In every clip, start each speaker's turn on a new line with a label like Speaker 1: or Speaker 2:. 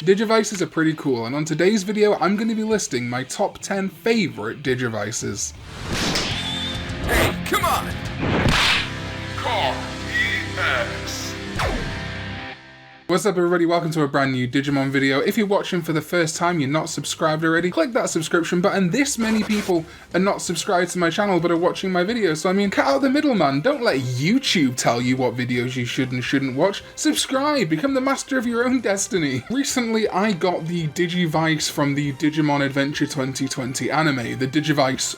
Speaker 1: Digivices are pretty cool, and on today's video I'm going to be listing my top 10 favourite Digivices.
Speaker 2: Hey, come on! Call EX.
Speaker 1: What's up everybody, welcome to a brand new Digimon video. If you're watching for the first time, you're not subscribed already, click that subscription button. This many people are not subscribed to my channel but are watching my videos, so I mean, cut out the middleman. Don't let YouTube tell you what videos you should and shouldn't watch. Subscribe, become the master of your own destiny. Recently, I got the Digivice from the Digimon Adventure 2020 anime, the Digivice.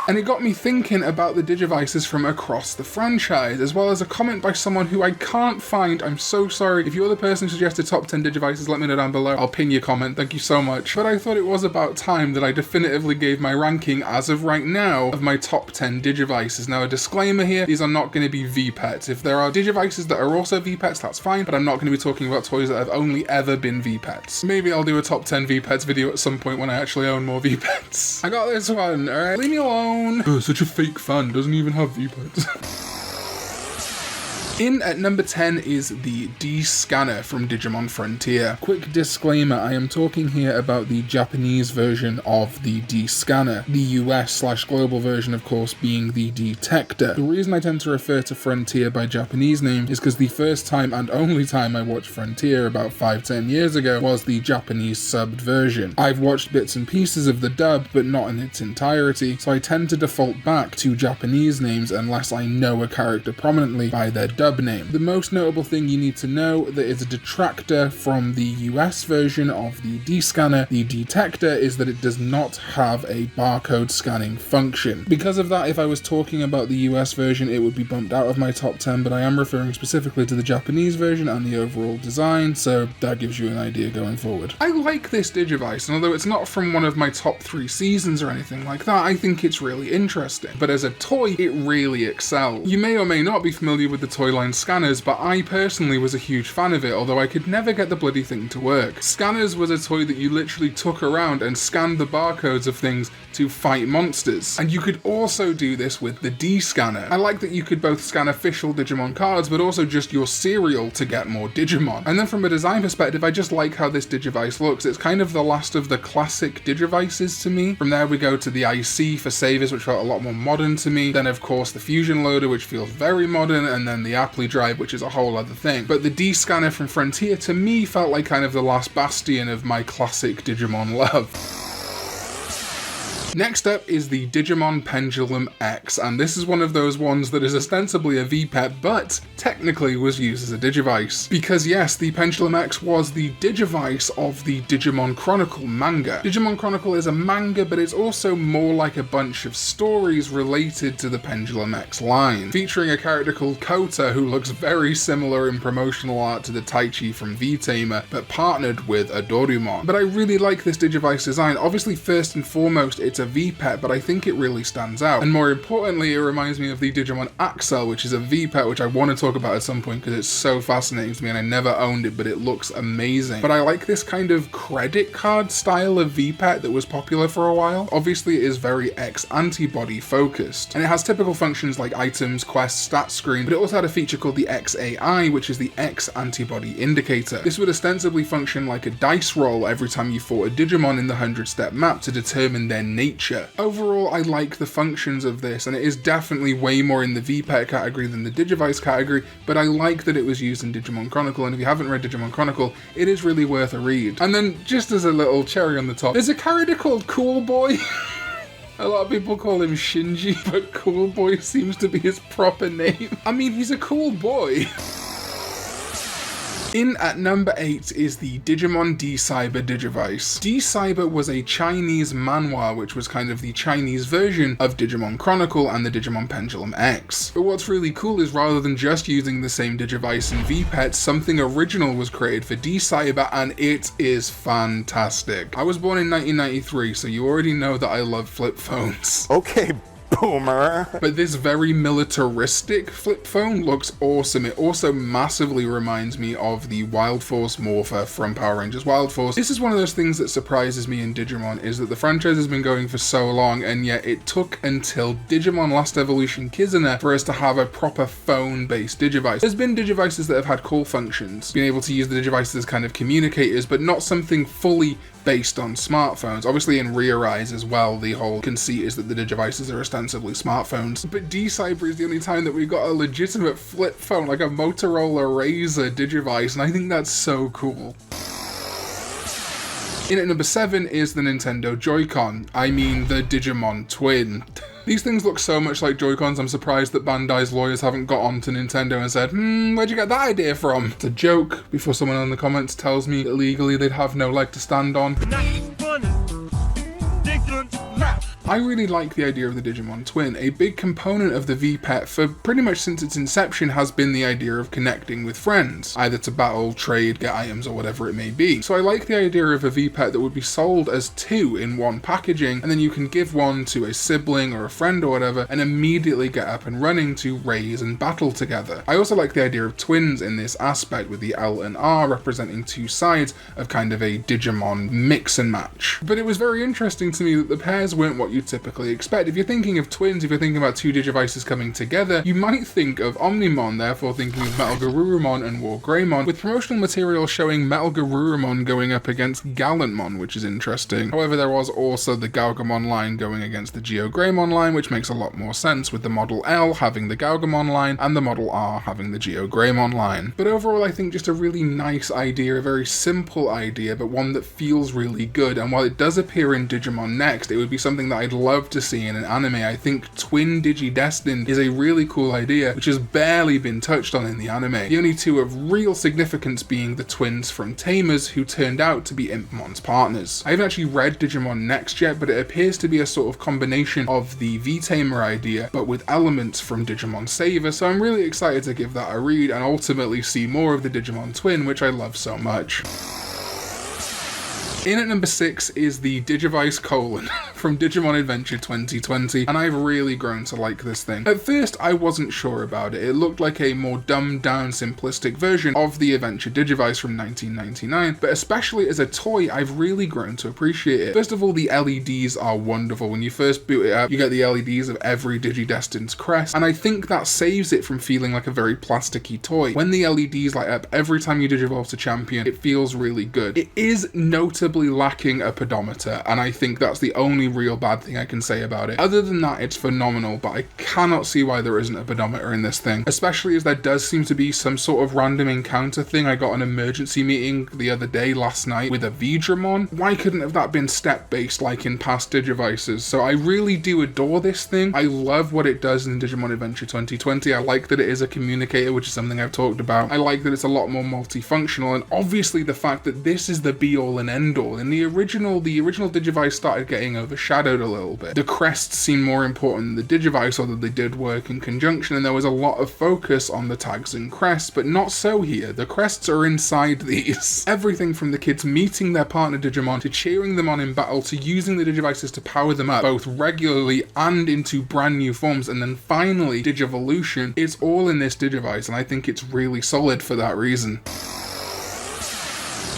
Speaker 1: And it got me thinking about the Digivices from across the franchise, as well as a comment by someone who I can't find. I'm so sorry. If you're the person who suggested top 10 Digivices, let me know down below. I'll pin your comment. Thank you so much. But I thought it was about time that I definitively gave my ranking, as of right now, of my top 10 Digivices. Now, a disclaimer here, these are not going to be V-pets. If there are Digivices that are also V-pets, that's fine, but I'm not going to be talking about toys that have only ever been V-pets. Maybe I'll do a top 10 V-pets video at some point when I actually own more V-pets. I got this one, alright? Leave me alone. Oh, such a fake fan, doesn't even have V-pets. In at number 10 is the DScanner from Digimon Frontier. Quick disclaimer, I am talking here about the Japanese version of the DScanner, the US/global version of course being the Detector. The reason I tend to refer to Frontier by Japanese name is because the first time and only time I watched Frontier about 5-10 years ago was the Japanese subbed version. I've watched bits and pieces of the dub but not in its entirety, so I tend to default back to Japanese names unless I know a character prominently by their dub name. The most notable thing you need to know that is a detractor from the US version of the DScanner, the Detector, is that it does not have a barcode scanning function. Because of that, if I was talking about the US version, it would be bumped out of my top 10, but I am referring specifically to the Japanese version and the overall design, so that gives you an idea going forward. I like this Digivice, and although it's not from one of my top 3 seasons or anything like that, I think it's really interesting. But as a toy, it really excels. You may or may not be familiar with the toy line Scanners, but I personally was a huge fan of it, although I could never get the bloody thing to work. Scanners was a toy that you literally took around and scanned the barcodes of things to fight monsters. And you could also do this with the DScanner. I like that you could both scan official Digimon cards, but also just your serial to get more Digimon. And then from a design perspective, I just like how this Digivice looks. It's kind of the last of the classic Digivices to me. From there we go to the IC for savers, which felt a lot more modern to me. Then of course the Fusion Loader, which feels very modern, and then the Apply Drive, which is a whole other thing. But the DScanner from Frontier to me felt like kind of the last bastion of my classic Digimon love. Next up is the Digimon Pendulum X, and this is one of those ones that is ostensibly a V-pet, but technically was used as a Digivice. Because yes, the Pendulum X was the Digivice of the Digimon Chronicle manga. Digimon Chronicle is a manga, but it's also more like a bunch of stories related to the Pendulum X line, featuring a character called Kota who looks very similar in promotional art to the Taichi from v-tamer, but partnered with a Dorumon. But I really like this Digivice design. Obviously, first and foremost, it's a V-pet, but I think it really stands out. And more importantly, it reminds me of the Digimon Axel, which is a V-pet, which I want to talk about at some point because it's so fascinating to me and I never owned it, but it looks amazing. But I like this kind of credit card style of V-pet that was popular for a while. Obviously, it is very X antibody focused, and it has typical functions like items, quests, stat screen, but it also had a feature called the XAI, which is the X antibody indicator. This would ostensibly function like a dice roll every time you fought a Digimon in the 100-step map to determine their nature. Overall, I like the functions of this, and it is definitely way more in the V-pet category than the Digivice category, but I like that it was used in Digimon Chronicle, and if you haven't read Digimon Chronicle, it is really worth a read. And then, just as a little cherry on the top, there's a character called Cool Boy. A lot of people call him Shinji, but Cool Boy seems to be his proper name. I mean, he's a cool boy. In at number 8 is the Digimon DCyber Digivice. DCyber was a Chinese manhwa, which was kind of the Chinese version of Digimon Chronicle and the Digimon Pendulum X. But what's really cool is rather than just using the same Digivice and V-pets, something original was created for DCyber, and it is fantastic. I was born in 1993, so you already know that I love flip phones.
Speaker 3: Okay, boomer.
Speaker 1: But this very militaristic flip phone looks awesome. It also massively reminds me of the Wild Force Morpher from Power Rangers Wild Force. This is one of those things that surprises me in Digimon, is that the franchise has been going for so long, and yet it took until Digimon Last Evolution Kizuna for us to have a proper phone-based Digivice. There's been Digivices that have had cool functions, being able to use the Digivices as kind of communicators, but not something fully based on smartphones. Obviously in Rear Eyes as well, the whole conceit is that the Digivices are ostensibly smartphones. But DCyber is the only time that we got a legitimate flip phone, like a Motorola Razr Digivice, and I think that's so cool. In at number 7 is the Nintendo Joy-Con. I mean the Digimon Twin. These things look so much like Joy-Cons, I'm surprised that Bandai's lawyers haven't got on to Nintendo and said, where'd you get that idea from? It's a joke, before someone in the comments tells me that legally they'd have no leg to stand on. I really like the idea of the Digimon Twin. A big component of the V-Pet for pretty much since its inception has been the idea of connecting with friends, either to battle, trade, get items, or whatever it may be. So I like the idea of a V-Pet that would be sold as 2 in one packaging, and then you can give one to a sibling or a friend or whatever, and immediately get up and running to raise and battle together. I also like the idea of twins in this aspect, with the L and R representing 2 sides of kind of a Digimon mix and match. But it was very interesting to me that the pairs weren't what you typically expect. If you're thinking of twins, if you're thinking about 2 Digivices coming together, you might think of Omnimon, therefore thinking of Metal Garurumon and War Greymon, with promotional material showing Metal Garurumon going up against Gallantmon, which is interesting. However, there was also the Gaugamon line going against the Geo Greymon line, which makes a lot more sense, with the Model L having the Gaugamon line and the Model R having the Geo Greymon line. But overall, I think just a really nice idea, a very simple idea, but one that feels really good, and while it does appear in Digimon Next, it would be something that I'd love to see in an anime. I think Twin Digidestined is a really cool idea, which has barely been touched on in the anime. The only 2 of real significance being the twins from Tamers, who turned out to be Impmon's partners. I haven't actually read Digimon Next yet, but it appears to be a sort of combination of the v-tamer idea, but with elements from Digimon Saver, so I'm really excited to give that a read and ultimately see more of the Digimon Twin, which I love so much. In at number 6 is the Digivice Colon from Digimon Adventure 2020, and I've really grown to like this thing. At first, I wasn't sure about it. It looked like a more dumbed down, simplistic version of the Adventure Digivice from 1999, but especially as a toy, I've really grown to appreciate it. First of all, the LEDs are wonderful. When you first boot it up, you get the LEDs of every Digidestined's crest, and I think that saves it from feeling like a very plasticky toy. When the LEDs light up every time you Digivolve to Champion, it feels really good. It is notably lacking a pedometer, and I think that's the only real bad thing I can say about it. Other than that, it's phenomenal, but I cannot see why there isn't a pedometer in this thing, especially as there does seem to be some sort of random encounter thing. I got an emergency meeting the other day, last night, with a V-Dramon. Why couldn't have that been step-based like in past Digivices? So I really do adore this thing. I love what it does in Digimon Adventure 2020. I like that it is a communicator, which is something I've talked about. I like that it's a lot more multifunctional, and obviously the fact that this is the be-all and end-all. In the original Digivice started getting overshadowed a little bit. The crests seemed more important than the Digivice, although they did work in conjunction, and there was a lot of focus on the tags and crests, but not so here. The crests are inside these. Everything from the kids meeting their partner Digimon, to cheering them on in battle, to using the Digivices to power them up, both regularly and into brand new forms, and then finally Digivolution, is all in this Digivice, and I think it's really solid for that reason.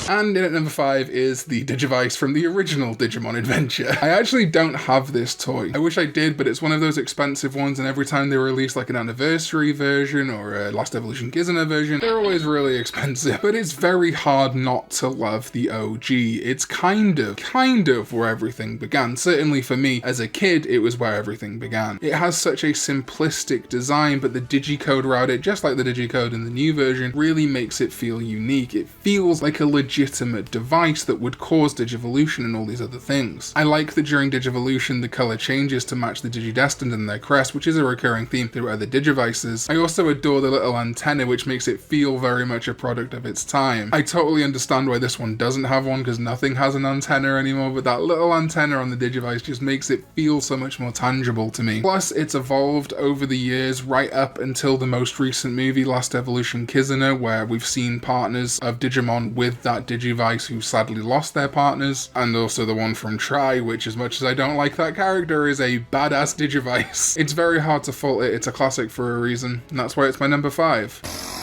Speaker 1: And in at number 5 is the Digivice from the original Digimon Adventure. I actually don't have this toy. I wish I did, but it's one of those expensive ones, and every time they release like an anniversary version or a Last Evolution Kizuna version, they're always really expensive. But it's very hard not to love the OG. It's kind of where everything began. Certainly for me, as a kid, it was where everything began. It has such a simplistic design, but the digicode around it, just like the digicode in the new version, really makes it feel unique. It feels like a legitimate device that would cause Digivolution and all these other things. I like that during Digivolution the colour changes to match the Digidestined and their crest, which is a recurring theme through other Digivices. I also adore the little antenna, which makes it feel very much a product of its time. I totally understand why this one doesn't have one, because nothing has an antenna anymore, but that little antenna on the Digivice just makes it feel so much more tangible to me. Plus, it's evolved over the years right up until the most recent movie, Last Evolution Kizuna, where we've seen partners of Digimon with that that Digivice who sadly lost their partners, and also the one from Tri, which, as much as I don't like that character, is a badass Digivice. It's very hard to fault it, it's a classic for a reason, and that's why it's my number 5.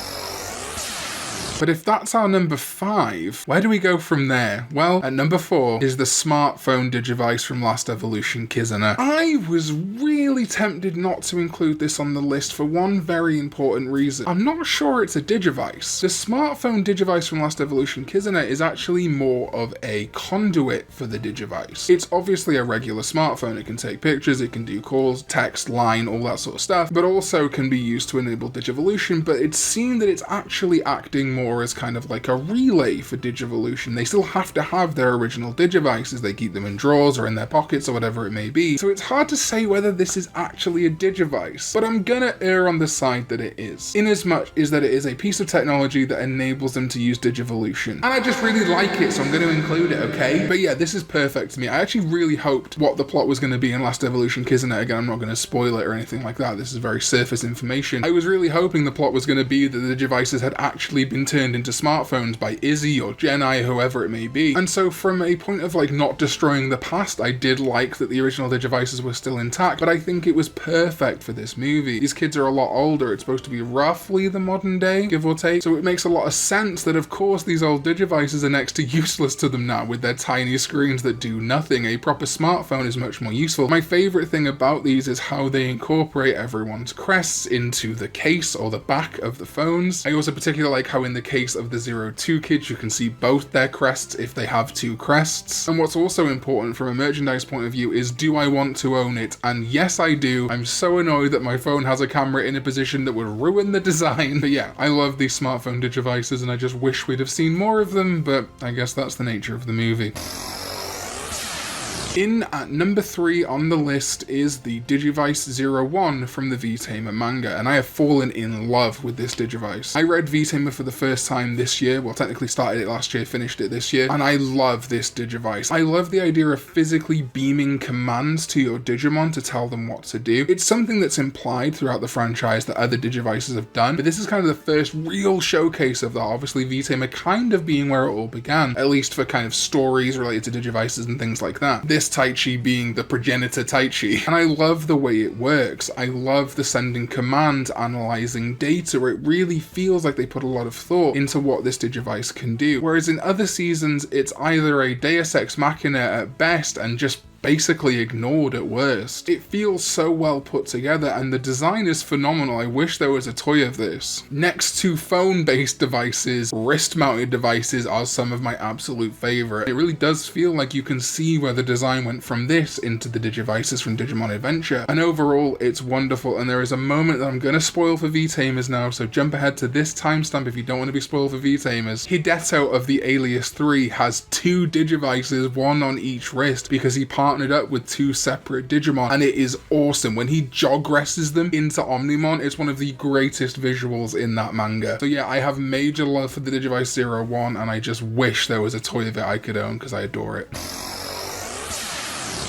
Speaker 1: But if that's our number 5, where do we go from there? Well, at number 4 is the smartphone Digivice from Last Evolution, Kizuna. I was really tempted not to include this on the list for one very important reason. I'm not sure it's a Digivice. The smartphone Digivice from Last Evolution, Kizuna, is actually more of a conduit for the Digivice. It's obviously a regular smartphone. It can take pictures, it can do calls, text, line, all that sort of stuff, but also can be used to enable Digivolution, but it's seen that it's actually acting more as kind of like a relay for Digivolution. They still have to have their original Digivices, they keep them in drawers or in their pockets or whatever it may be, so it's hard to say whether this is actually a Digivice, but I'm gonna err on the side that it is, inasmuch as that it is a piece of technology that enables them to use Digivolution, and I just really like it, so I'm gonna include it, okay? But yeah, this is perfect to me. I actually really hoped what the plot was gonna be in Last Evolution Kizuna. Again, I'm not gonna spoil it or anything like that, this is very surface information. I was really hoping the plot was gonna be that the Digivices had actually been turned into smartphones by Izzy or Jedi, whoever it may be. And so from a point of like not destroying the past, I did like that the original Digivices were still intact, but I think it was perfect for this movie. These kids are a lot older. It's supposed to be roughly the modern day, give or take. So it makes a lot of sense that of course these old Digivices are next to useless to them now with their tiny screens that do nothing. A proper smartphone is much more useful. My favorite thing about these is how they incorporate everyone's crests into the case or the back of the phones. I also particularly like how in the case of the 02 kids you can see both their crests if they have 2 crests. And what's also important from a merchandise point of view is, do I want to own it? And yes, I do. I'm so annoyed that my phone has a camera in a position that would ruin the design. But yeah, I love these smartphone Digivices and I just wish we'd have seen more of them, but I guess that's the nature of the movie. In at number 3 on the list is the Digivice 01 from the v-tamer manga, and I have fallen in love with this Digivice. I read v-tamer for the first time this year, well technically started it last year, finished it this year, and I love this Digivice. I love the idea of physically beaming commands to your Digimon to tell them what to do. It's something that's implied throughout the franchise that other Digivices have done, but this is kind of the first real showcase of that, obviously v-tamer kind of being where it all began, at least for kind of stories related to Digivices and things like that. This Taichi being the progenitor Taichi. And I love the way it works. I love the sending commands, analyzing data. It really feels like they put a lot of thought into what this Digivice can do. Whereas in other seasons, it's either a Deus Ex Machina at best and just basically ignored at worst. It feels so well put together and the design is phenomenal. I wish there was a toy of this. Next to phone-based devices, wrist-mounted devices are some of my absolute favourite. It really does feel like you can see where the design went from this into the Digivices from Digimon Adventure, and overall it's wonderful. And there is a moment that I'm going to spoil for v-tamers now, so jump ahead to this timestamp if you don't want to be spoiled for v-tamers. Hideto of the Alias 3 has 2 Digivices, one on each wrist, because he partnered up with 2 separate Digimon, and it is awesome. When he jogresses them into Omnimon, it's one of the greatest visuals in that manga. So yeah, I have major love for the Digivice 01, and I just wish there was a toy of it I could own because I adore it.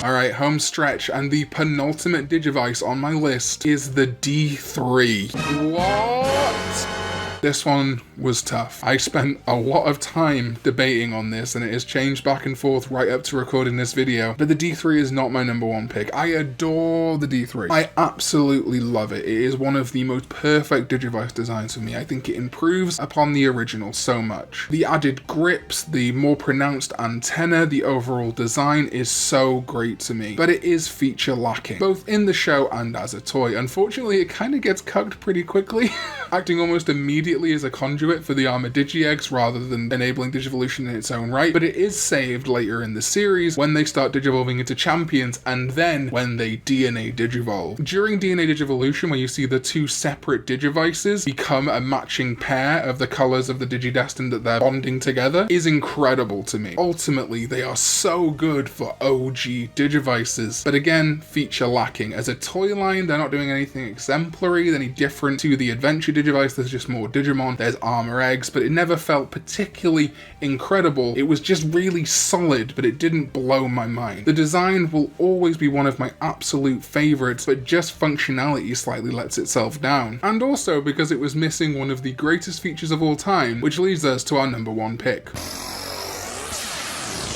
Speaker 1: Alright, home stretch, and the penultimate Digivice on my list is the D3. What? This one was tough. I spent a lot of time debating on this and it has changed back and forth right up to recording this video, but the D3 is not my number 1 pick. I adore the D3. I absolutely love it. It is one of the most perfect Digivice designs for me. I think it improves upon the original so much. The added grips, the more pronounced antenna, the overall design is so great to me, but it is feature lacking, both in the show and as a toy. Unfortunately, it kind of gets cucked pretty quickly, acting almost immediately as a conduit for the Armor Digi-Eggs rather than enabling Digivolution in its own right, but it is saved later in the series when they start digivolving into champions and then when they DNA Digivolve. During DNA Digivolution, where you see the 2 separate Digivices become a matching pair of the colours of the Digidestined that they're bonding together, is incredible to me. Ultimately, they are so good for OG Digivices, but again, feature lacking. As a toy line, they're not doing anything exemplary, any different to the Adventure Digivice. There's just more Digimon, there's Armor Eggs, but it never felt particularly incredible. It was just really solid, but it didn't blow my mind. The design will always be one of my absolute favourites, but just functionality slightly lets itself down. And also because it was missing one of the greatest features of all time, which leads us to our number 1 pick.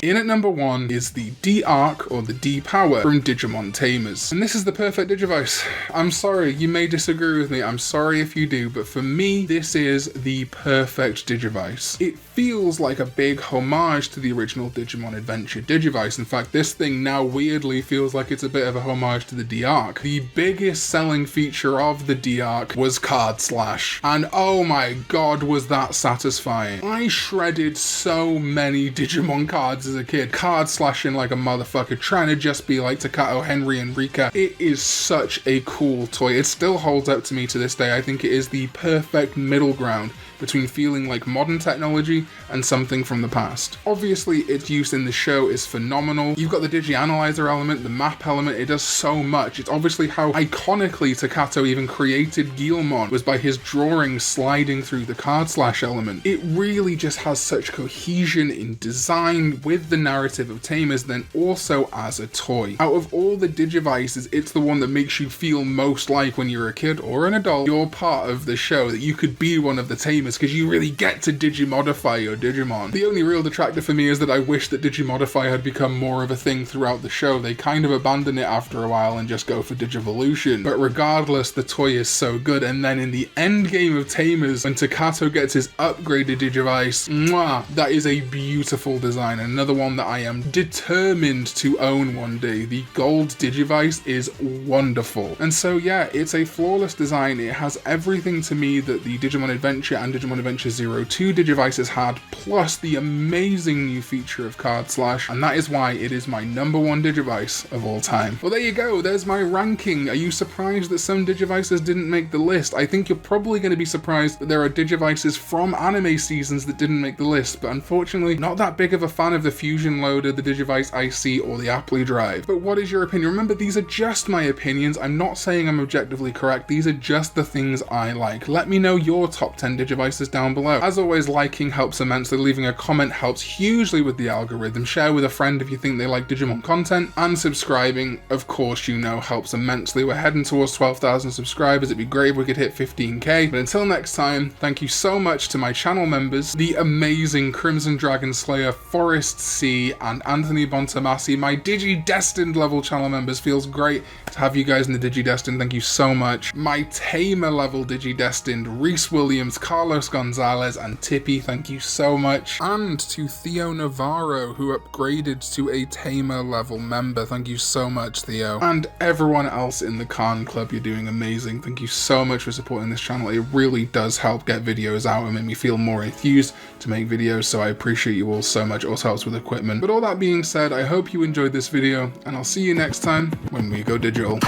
Speaker 1: In at number 1 is the Darc, or the D-Power, from Digimon Tamers. And this is the perfect Digivice. I'm sorry, you may disagree with me, I'm sorry if you do, but for me, this is the perfect Digivice. It feels like a big homage to the original Digimon Adventure Digivice. In fact, this thing now weirdly feels like it's a bit of a homage to the Darc. The biggest selling feature of the Darc was Card Slash, and oh my god was that satisfying. I shredded so many Digimon cards as a kid, card slashing like a motherfucker, trying to just be like Takato, Henry, and Rika. It is such a cool toy. It still holds up to me to this day. I think it is the perfect middle ground between feeling like modern technology and something from the past. Obviously, its use in the show is phenomenal. You've got the Digi-Analyzer element, the map element, it does so much. It's obviously how iconically Takato even created Guilmon, was by his drawing sliding through the card slash element. It really just has such cohesion in design with the narrative of Tamers, then also as a toy. Out of all the Digivices, it's the one that makes you feel most like when you're a kid or an adult, you're part of the show, that you could be one of the Tamers, because you really get to Digimodify your Digimon. The only real detractor for me is that I wish that Digimodify had become more of a thing throughout the show. They kind of abandon it after a while and just go for Digivolution. But regardless, the toy is so good. And then in the end game of Tamers, when Takato gets his upgraded Digivice, mwah, that is a beautiful design. Another one that I am determined to own one day. The gold Digivice is wonderful. And so yeah, it's a flawless design. It has everything to me that the Digimon Adventure and Digimon Adventure 02 Digivices had, plus the amazing new feature of Card Slash, and that is why it is my number 1 Digivice of all time. Well, there you go, there's my ranking. Are you surprised that some Digivices didn't make the list? I think you're probably going to be surprised that there are Digivices from anime seasons that didn't make the list, but unfortunately, not that big of a fan of the Fusion Loader, the Digivice IC, or the Apply Drive. But what is your opinion? Remember, these are just my opinions. I'm not saying I'm objectively correct. These are just the things I like. Let me know your top 10 Digivices down below. As always, liking helps immensely, leaving a comment helps hugely with the algorithm, share with a friend if you think they like Digimon content, and subscribing, of course, you know, helps immensely. We're heading towards 12,000 subscribers. It'd be great if we could hit 15k, but until next time, thank you so much to my channel members, the amazing Crimson Dragon Slayer, Forest C, and Anthony Bontomasi, my Digi-Destined level channel members. Feels great to have you guys in the Digi-Destined, thank you so much. My Tamer level Digi-Destined, Reese Williams, Carlos Gonzalez, and Tippy, thank you so much. And to Theo Navarro, who upgraded to a Tamer level member, thank you so much, Theo. And everyone else in the Khan Club, you're doing amazing. Thank you so much for supporting this channel. It really does help get videos out and make me feel more enthused to make videos, so I appreciate you all so much. It also helps with equipment. But all that being said, I hope you enjoyed this video, and I'll see you next time when we go digital.